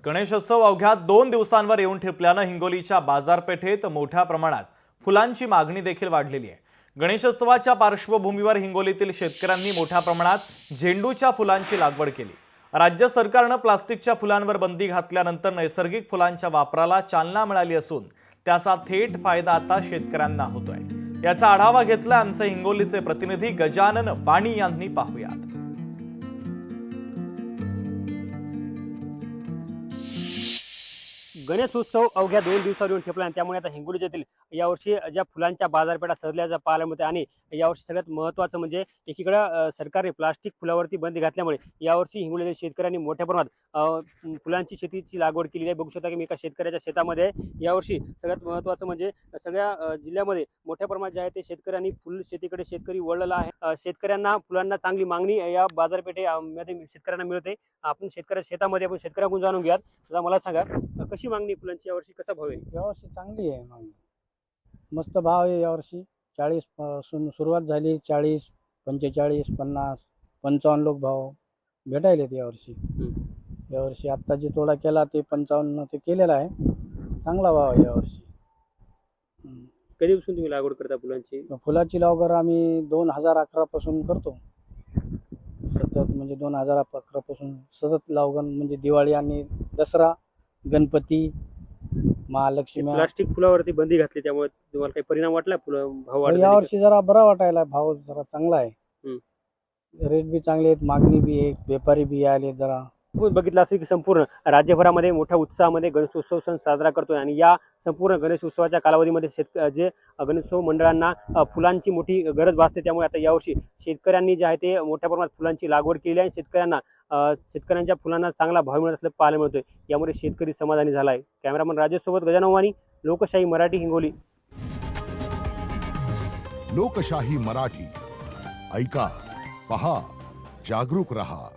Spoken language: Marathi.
गणेशोत्सव अवघ्या 2 दिवसांवर येऊन ठेपल्यानं हिंगोलीच्या बाजारपेठेत मोठ्या प्रमाणात फुलांची मागणी देखील वाढलेली आहे। गणेशोत्सवाच्या पार्श्वभूमीवर हिंगोलीतील शेतकऱ्यांनी मोठ्या प्रमाणात झेंडूच्या फुलांची लागवड केली। राज्य सरकारने प्लास्टिकच्या फुलांवर बंदी घातल्यानंतर नैसर्गिक फुलांच्या वापराला चालना मिळाली असून त्याचा थेट फायदा आता शेतकऱ्यांना होतोय। याचा आढावा घेतला आमचे हिंगोलीचे प्रतिनिधी गजानन वाणी यांनी। पाहूयात। गणेशोत्सव अवघ्या 2 दिवसावर येऊन ठेपला आणि त्यामुळे आता हिंगोली जिल्ह्यातील यावर्षी ज्या फुलांच्या बाजारपेठा सजल्याचं पाहायला मिळते। आणि यावर्षी सगळ्यात महत्त्वाचं म्हणजे एकीकडे सरकारने प्लास्टिक फुलावरती बंदी घातल्यामुळे यावर्षी हिंगोलीतील शेतकऱ्यांनी मोठ्या प्रमाणात फुलांची शेतीची लागवड केलेली आहे। बघू शकता की मी एका शेतकऱ्याच्या शेतामध्ये यावर्षी सगळ्यात महत्त्वाचं म्हणजे सगळ्या जिल्ह्यामध्ये मोठ्या प्रमाणात जे आहे ते शेतकऱ्यांनी फुल शेतीकडे शेतकरी वळलेला आहे। शेतकऱ्यांना फुलांना चांगली मागणी या बाजारपेठेमध्ये शेतकऱ्यांना मिळते। आपण शेतकऱ्याच्या शेतामध्ये आपण शेतकऱ्याकडून जाणून घ्या। आता मला सांगा कशी मागणी फुलांची यावर्षी, कसा भाव आहे? यावर्षी चांगली आहे मागणी, मस्त भाव आहे यावर्षी। 40 पासून सुरुवात झाली, 40, 45, 50, 55 लोक भाव भेटायलेत यावर्षी। यावर्षी आत्ता जे तोडा केला ते 55 ते केलेला आहे, चांगला भाव आहे यावर्षी। कधीपासून तुम्ही लागवड करता फुलांची? फुलाची लागवड आम्ही 2011 पासून करतो सतत, म्हणजे 2011 पासून सतत लागवड, म्हणजे दिवाळी आणि दसरा, गणपती, महालक्ष्मी। प्लास्टिक फुलावरती बंदी घातली त्यामुळे तुम्हाला काही परिणाम वाटला? भाव वाढला यावर्षी जरा बरा वाटायला, भाव जरा चांगला आहे, रेट बी चांगले आहेत, मागणी बी आहे, व्यापारी बी आले जरा। बघितलं असेल की संपूर्ण राज्यभरामध्ये मोठ्या उत्साहामध्ये गणेशोत्सव सण साजरा करतोय आणि या संपूर्ण गणेशोत्सवाच्या कालावधीमध्ये जे गणेशोत्सव मंडळांना फुलांची मोठी गरज भासते। त्यामुळे आता यावर्षी शेतकऱ्यांनी जे आहे ते मोठ्या प्रमाणात फुलांची लागवड केली आहे। शेतकऱ्यांच्या फुलांना चांगला भाव मिळत असल्याचं पाहायला मिळतोय। यामुळे शेतकरी समाधानी झाला आहे। कॅमेरामन राजेश सोबत गजानन वाणी, लोकशाही मराठी, हिंगोली। लोकशाही मराठी, ऐका, पहा, जागरूक रहा।